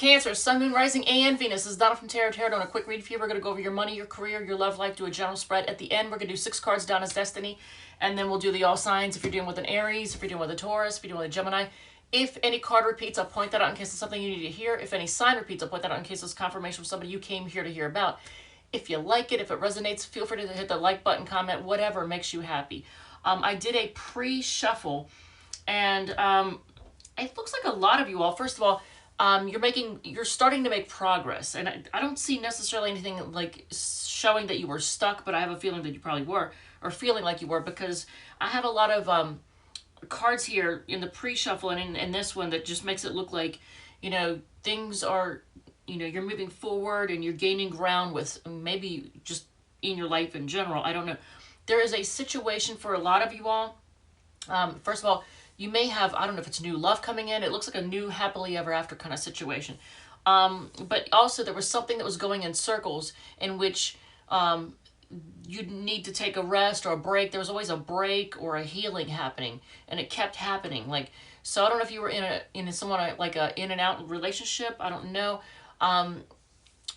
Cancer, Sun, Moon, Rising, and Venus. This is Donna from Tarot Tarot. On a quick read for you. We're going to go over your money, your career, your love life, do a general spread. At the end, we're going to do 6 cards, Donna's Destiny, and then we'll do the all signs. If you're dealing with an Aries, if you're dealing with a Taurus, if you're dealing with a Gemini. If any card repeats, I'll point that out in case it's something you need to hear. If any sign repeats, I'll point that out in case it's confirmation from somebody you came here to hear about. If you like it, if it resonates, feel free to hit the like button, comment, whatever makes you happy. I did a pre-shuffle, and it looks like a lot of you all, first of all, you're starting to make progress. And I don't see necessarily anything like showing that you were stuck, but I have a feeling that you probably were, or feeling like you were, because I have a lot of cards here in the pre-shuffle and in this one that just makes it look like, things are, you're moving forward and you're gaining ground with maybe just in your life in general. I don't know. There is a situation for a lot of you all. First of all, you may have, I don't know if it's new love coming in. It looks like a new happily ever after kind of situation. But also there was something that was going in circles in which you'd need to take a rest or a break. There was always a break or a healing happening, and it kept happening. So I don't know if you were in someone like a in and out relationship. I don't know.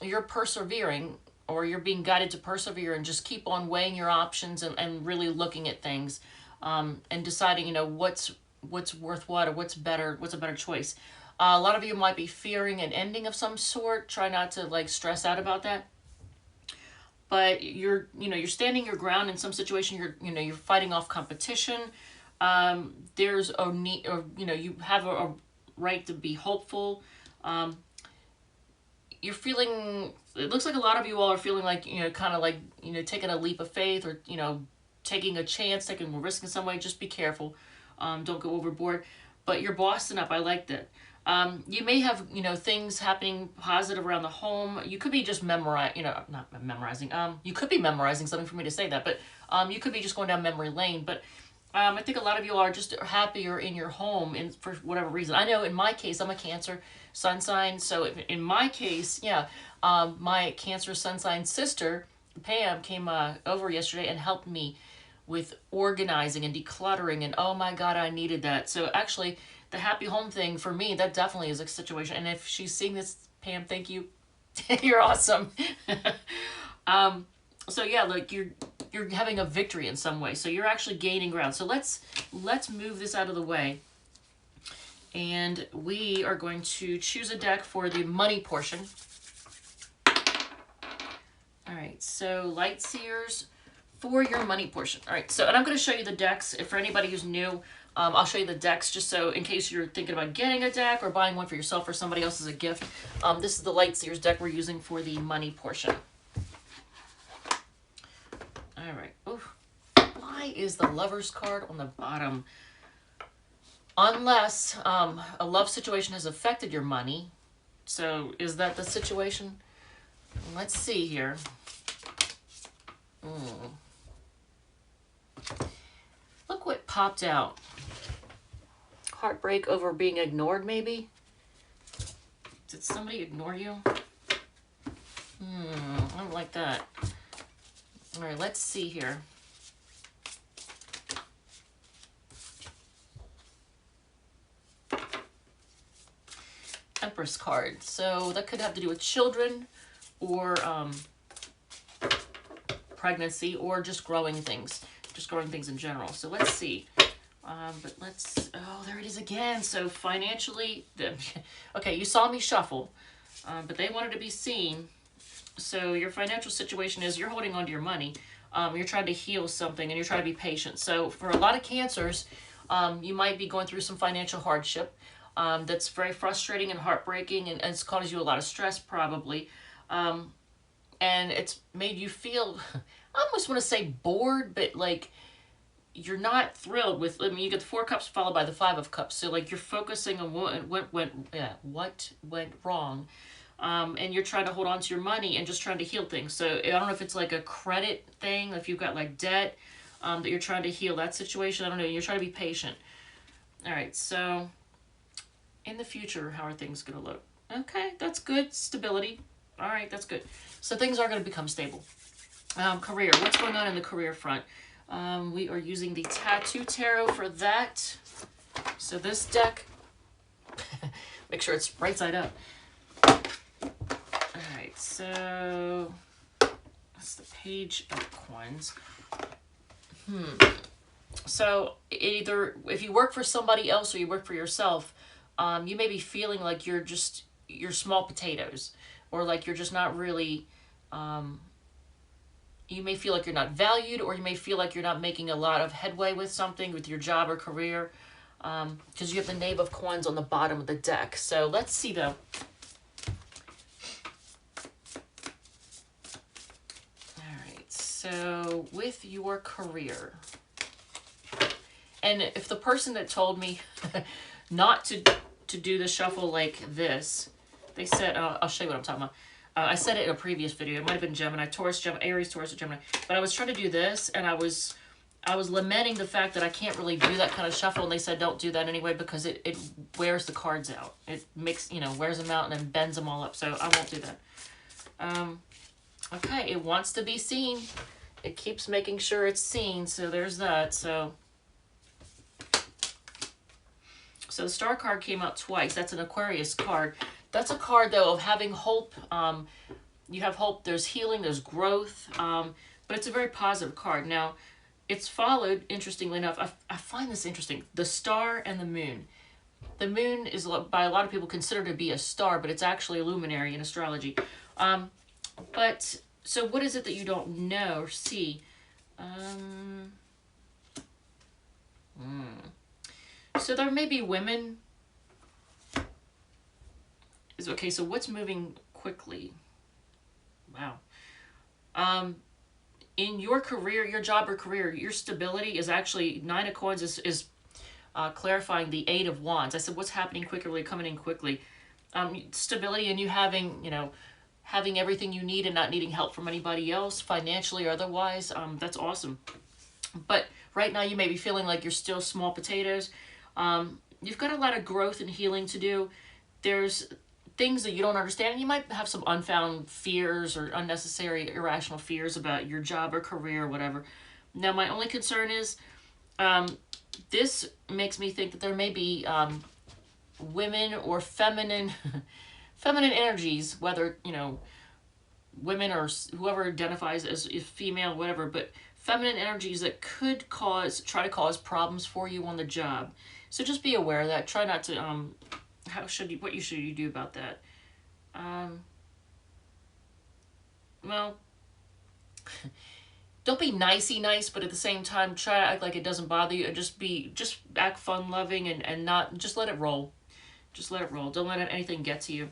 You're persevering, or you're being guided to persevere and just keep on weighing your options and really looking at things, and deciding, what's worth what, or what's a better choice. A lot of you might be fearing an ending of some sort. Try not to stress out about that. But you're standing your ground in some situation. You're fighting off competition. There's a need, or you have a right to be hopeful. You're feeling, it looks like a lot of you all are feeling like, kind of like, taking a leap of faith, or, taking a chance, taking a risk in some way. Just be careful. Don't go overboard. But you're bossing up. I like that. You may have, things happening positive around the home. You could be just not memorizing. You could be memorizing something for me to say that, but you could be just going down memory lane. But I think a lot of you are just happier in your home, for whatever reason. I know in my case, I'm a Cancer sun sign. So in my case, my Cancer sun sign sister, Pam, came over yesterday and helped me with organizing and decluttering, and oh my God, I needed that. So actually, the happy home thing for me, that definitely is a situation. And if she's seeing this, Pam, thank you. You're awesome. So yeah, like you're having a victory in some way. So you're actually gaining ground. So let's move this out of the way. And we are going to choose a deck for the money portion. All right, so Light Seers for your money portion. All right, so, and I'm going to show you the decks. If for anybody who's new, I'll show you the decks just so in case you're thinking about getting a deck or buying one for yourself or somebody else as a gift. This is the Light Seers deck we're using for the money portion. All right. Oof. Why is the Lover's card on the bottom? Unless a love situation has affected your money. So is that the situation? Let's see here. Look what popped out. Heartbreak over being ignored, maybe? Did somebody ignore you? I don't like that. All right, let's see here. Empress card. So that could have to do with children, or pregnancy, or just growing things in general. So let's see. But oh, there it is again. So financially, okay, you saw me shuffle, but they wanted to be seen. So your financial situation is you're holding on to your money. You're trying to heal something, and you're trying to be patient. So for a lot of Cancers, you might be going through some financial hardship that's very frustrating and heartbreaking, and it's caused you a lot of stress probably. And it's made you feel, I almost want to say bored, but like you're not thrilled with, you get the 4 cups followed by the 5 of cups. So like you're focusing on what went wrong. And you're trying to hold on to your money and just trying to heal things. So I don't know if it's like a credit thing, if you've got like debt, that you're trying to heal that situation. I don't know. You're trying to be patient. All right. So in the future, how are things going to look? Okay. That's good. Stability. All right. That's good. So things are going to become stable. Career. What's going on in the career front? We are using the Tattoo Tarot for that. So this deck, make sure it's right side up. right, so that's the Page of Coins. So either if you work for somebody else or you work for yourself, you may be feeling like you're small potatoes, or like you're just not really, you may feel like you're not valued, or you may feel like you're not making a lot of headway with something, with your job or career, because you have the Knave of Coins on the bottom of the deck. So let's see though. All right, so with your career, and if the person that told me not to do the shuffle like this, they said, I'll show you what I'm talking about. I said it in a previous video. It might have been Gemini, Taurus, Gemini, Aries, Taurus, or Gemini. But I was trying to do this, and I was lamenting the fact that I can't really do that kind of shuffle, and they said don't do that anyway because it wears the cards out. It makes, wears them out and then bends them all up. So I won't do that. Okay, it wants to be seen. It keeps making sure it's seen, so there's that. So the Star card came out twice. That's an Aquarius card. That's a card, though, of having hope. You have hope. There's healing. There's growth. But it's a very positive card. Now, it's followed, interestingly enough, I find this interesting, the Star and the Moon. The Moon is, by a lot of people, considered to be a star, but it's actually a luminary in astrology. But, so what is it that you don't know or see? So there may be women. Okay, so what's moving quickly? Wow. In your career, your job or career, your stability is actually, Nine of Coins is clarifying the Eight of Wands. I said, what's happening quickly, coming in quickly? Stability and you having, having everything you need and not needing help from anybody else, financially or otherwise, that's awesome. But right now you may be feeling like you're still small potatoes. You've got a lot of growth and healing to do. There's things that you don't understand, and you might have some unfound fears or unnecessary irrational fears about your job or career or whatever. Now, my only concern is this makes me think that there may be women or feminine energies, whether, women or whoever identifies as female, whatever, but feminine energies that could try to cause problems for you on the job. So just be aware of that. Try not to, what should you do about that? Well, don't be nicey nice, but at the same time, try to act like it doesn't bother you, and just act fun loving and not, just let it roll. Just let it roll. Don't let anything get to you.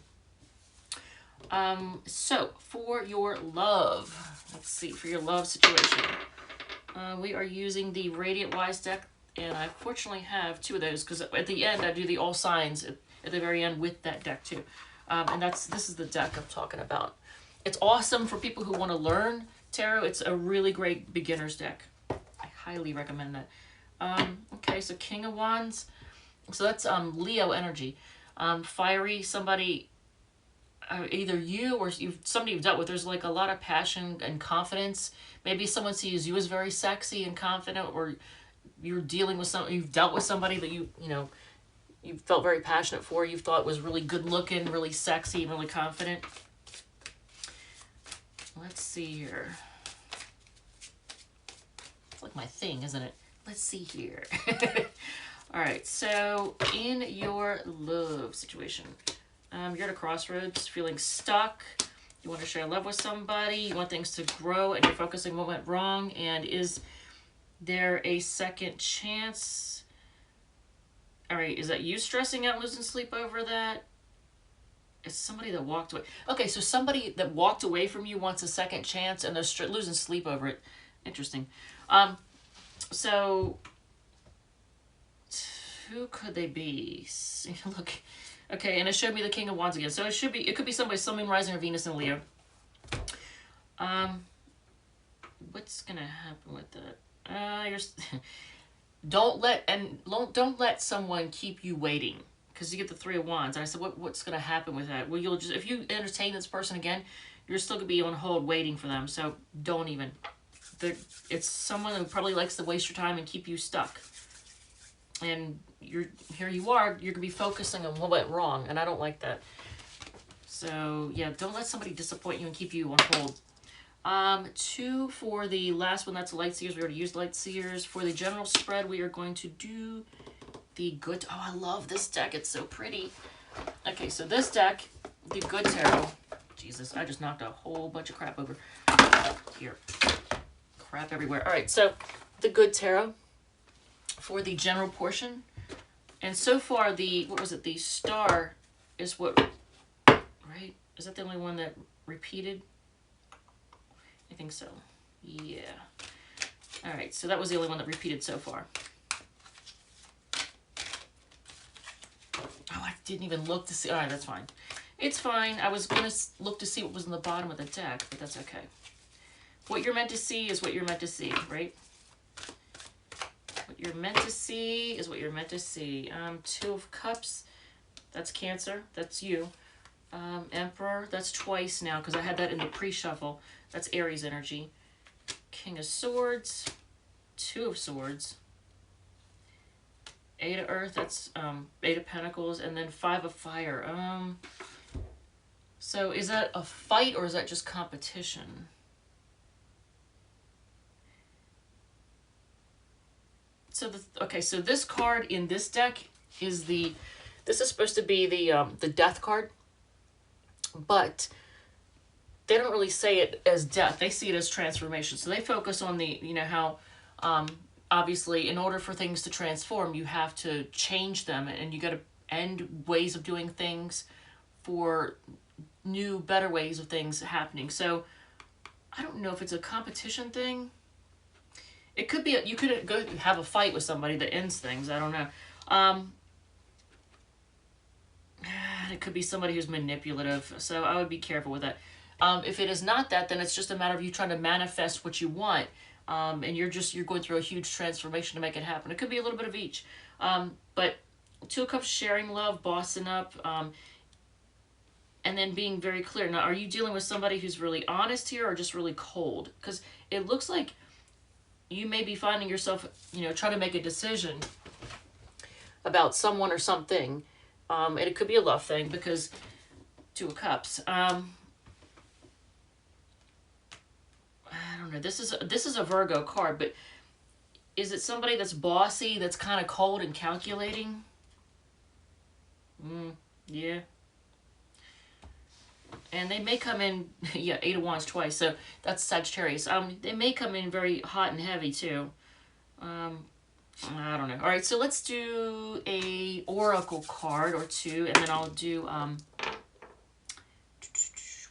So for your love, let's see, for your love situation, we are using the Radiant Wise deck, and I fortunately have two of those because at the end I do the all signs at the very end with that deck too. And this is the deck I'm talking about. It's awesome for people who want to learn tarot. It's a really great beginner's deck. I highly recommend that. Okay, so King of Wands. So that's Leo energy. Fiery, somebody, either you or somebody you've dealt with. There's like a lot of passion and confidence. Maybe someone sees you as very sexy and confident, or you're dealing with you've dealt with somebody that you felt very passionate for, you thought was really good looking, really sexy, really confident. Let's see here. It's like my thing, isn't it? Let's see here. All right, so in your love situation, you're at a crossroads, feeling stuck. You want to share love with somebody. You want things to grow, and you're focusing on what went wrong. And is there a second chance? All right, is that you stressing out, losing sleep over that? It's somebody that walked away. Okay, so somebody that walked away from you wants a second chance, and they're losing sleep over it. Interesting. So who could they be? Look, okay, and it showed me the King of Wands again. So it could be somebody, Sun, Rising, or Venus in Leo. What's gonna happen with that? Don't let someone keep you waiting, because you get the Three of Wands. And I said, what's going to happen with that? Well, if you entertain this person again, you're still going to be on hold waiting for them. So don't even. It's someone who probably likes to waste your time and keep you stuck. And here you are, you're going to be focusing on what went wrong, and I don't like that. So yeah, don't let somebody disappoint you and keep you on hold. 2 for the last one, that's light seers. We already used light seers. For the general spread, we are going to do the good. Oh, I love this deck. It's so pretty. Okay, so this deck, the good tarot. Jesus, I just knocked a whole bunch of crap over. Here, crap everywhere. All right, so the good tarot for the general portion. And so far, the, what was it? The star is what, right? Is that the only one that repeated? I think so. Yeah. All right, so that was the only one that repeated so far. Oh, I didn't even look to see. All right, that's fine. It's fine. I was going to look to see what was in the bottom of the deck, but that's okay. What you're meant to see is what you're meant to see, right? What you're meant to see is what you're meant to see. 2 of Cups, that's Cancer. That's you. Emperor, that's twice now because I had that in the pre-shuffle. That's Aries energy. King of Swords, 2 of Swords. 8 of Earth, that's 8 of Pentacles, and then 5 of Fire. So is that a fight or is that just competition? So okay, so this card in this deck is this is supposed to be the death card, but they don't really say it as death. They see it as transformation. So they focus on the, you know, how obviously in order for things to transform, you have to change them and you got to end ways of doing things for new, better ways of things happening. So I don't know if it's a competition thing. It could be, you could go have a fight with somebody that ends things. I don't know. It could be somebody who's manipulative. So I would be careful with that. If it is not that, then it's just a matter of you trying to manifest what you want. And you're going through a huge transformation to make it happen. It could be a little bit of each. But 2 of Cups, sharing love, bossing up, and then being very clear. Now, are you dealing with somebody who's really honest here or just really cold? Because it looks like you may be finding yourself, you know, trying to make a decision about someone or something. And it could be a love thing because 2 of Cups. I don't know. This is a Virgo card, but is it somebody that's bossy, that's kind of cold and calculating? Yeah. And they may come in, yeah, 8 of Wands twice, so that's Sagittarius. They may come in very hot and heavy too. I don't know. All right, so let's do a oracle card or 2, and then I'll do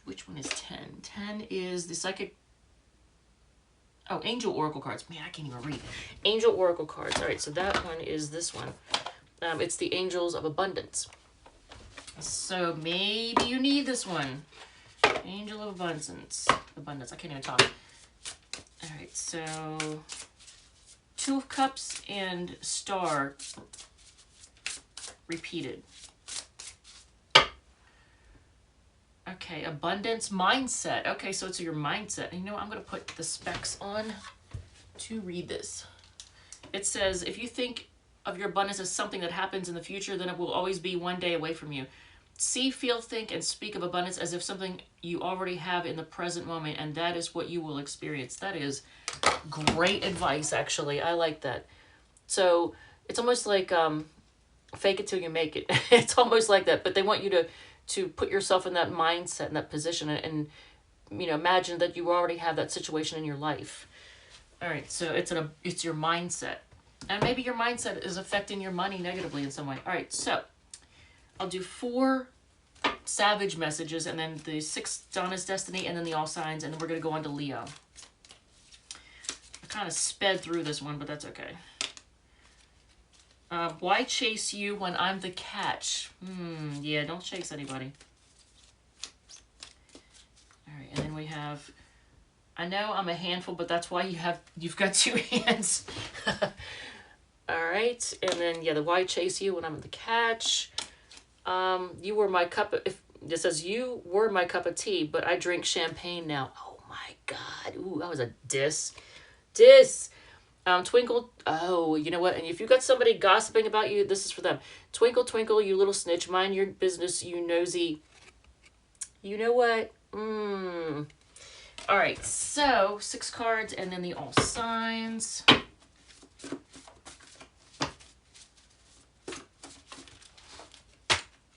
which one is 10? 10 is the psychic. Oh, angel oracle cards. Man, I can't even read. Angel oracle cards. All right, so that one is this one. It's the Angels of Abundance. So maybe you need this one. Angel of Abundance. I can't even talk. All right, so 2 of Cups and Star repeated. Okay, abundance, mindset. Okay, so it's your mindset. And you know what? I'm going to put the specs on to read this. It says, if you think of your abundance as something that happens in the future, then it will always be one day away from you. See, feel, think, and speak of abundance as if something you already have in the present moment, and that is what you will experience. That is great advice, actually. I like that. So it's almost like fake it till you make it. It's almost like that, but they want you to put yourself in that mindset, in that position, and you know, imagine that you already have that situation in your life. All right, so it's your mindset. And maybe your mindset is affecting your money negatively in some way. All right, so I'll do 4 Savage messages, and then the 6 Donna's Destiny, and then the All Signs, and then we're going to go on to Leo. I kind of sped through this one, but that's okay. Why chase you when I'm the catch? Yeah, don't chase anybody. All right, and then we have, I know I'm a handful, but that's why you've got 2 hands. All right, and then, yeah, the why chase you when I'm the catch. You were my cup of, it says you were my cup of tea, but I drink champagne now. Oh my God. Ooh, that was a diss. Twinkle. Oh, you know what? And if you got somebody gossiping about you, this is for them. Twinkle, twinkle, you little snitch. Mind your business, you nosy You know what? All right, so 6 cards and then the all signs.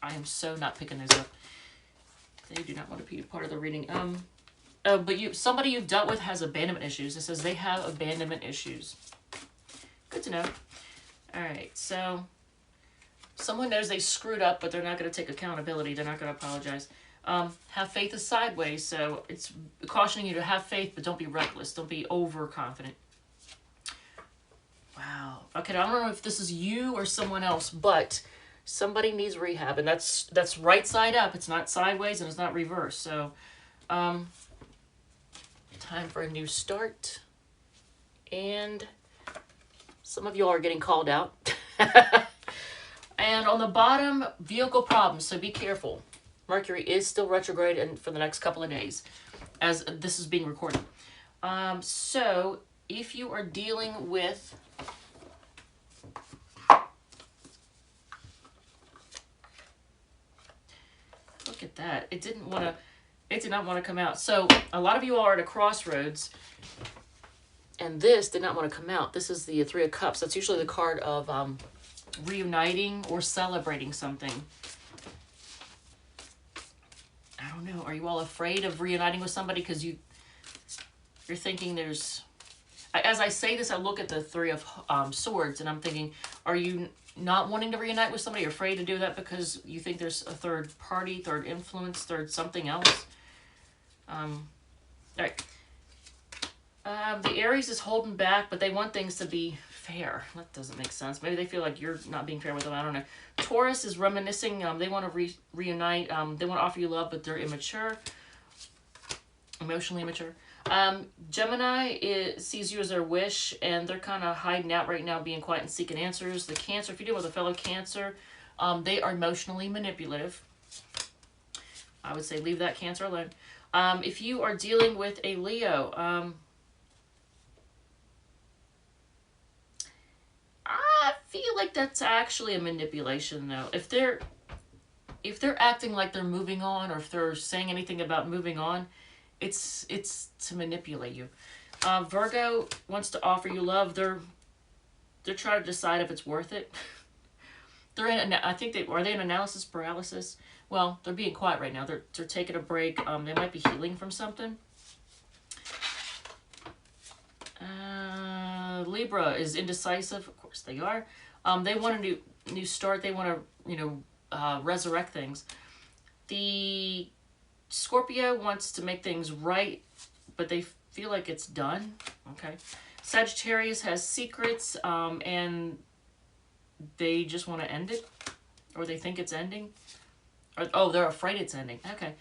I am so not picking those up. They do not want to be part of the reading. Oh, but somebody you've dealt with has abandonment issues. It says they have abandonment issues. Good to know. All right, so someone knows they screwed up, but they're not going to take accountability. They're not going to apologize. Have faith is sideways, so it's cautioning you to have faith, but don't be reckless. Don't be overconfident. Wow. Okay, I don't know if this is you or someone else, but somebody needs rehab, and that's right side up. It's not sideways, and it's not reverse. So, time for a new start. And some of you are getting called out. And on the bottom, vehicle problems, so be careful. Mercury is still retrograde and for the next couple of days as this is being recorded. So if you are dealing with look at that. It did not want to come out. So a lot of you are at a crossroads and this did not want to come out. This is the Three of Cups. That's usually the card of reuniting or celebrating something. I don't know. Are you all afraid of reuniting with somebody because you're thinking there's... As I say this, I look at the Three of Swords and I'm thinking, are you not wanting to reunite with somebody? You're afraid to do that because you think there's a third party, third influence, third something else? All right. The Aries is holding back, but they want things to be fair. That doesn't make sense. Maybe they feel like you're not being fair with them. I don't know. Taurus is reminiscing. They want to reunite. They want to offer you love, but they're immature. Emotionally immature. Gemini sees you as their wish, and they're kind of hiding out right now, being quiet and seeking answers. The Cancer, if you deal with a fellow Cancer, they are emotionally manipulative. I would say leave that Cancer alone. If you are dealing with a Leo, I feel like that's actually a manipulation, though. If they're acting like they're moving on, or if they're saying anything about moving on, it's to manipulate you. Virgo wants to offer you love. They're trying to decide if it's worth it. They're in. I think are they in analysis paralysis? Well, they're being quiet right now. They're taking a break. They might be healing from something. Libra is indecisive. Of course they are. They want a new start. They want to resurrect things. The Scorpio wants to make things right, but they feel like it's done. Okay. Sagittarius has secrets, and they just want to end it, or they think it's ending. Or, they're afraid it's ending. Okay.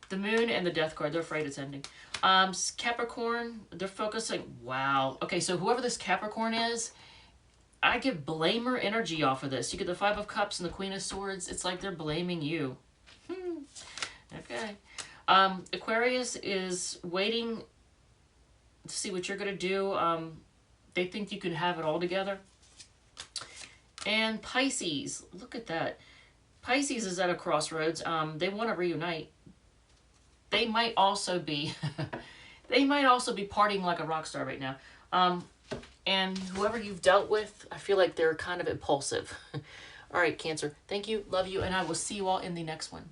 The Moon and the Death card, they're afraid it's ending. Capricorn, they're focusing. Wow. Okay, so whoever this Capricorn is, I get blamer energy off of this. You get the Five of Cups and the Queen of Swords. It's like they're blaming you. Okay. Aquarius is waiting to see what you're going to do. They think you can have it all together. And Pisces, look at that. Pisces is at a crossroads. They want to reunite. They might also be partying like a rock star right now. And whoever you've dealt with, I feel like they're kind of impulsive. All right, Cancer. Thank you. Love you. And I will see you all in the next one.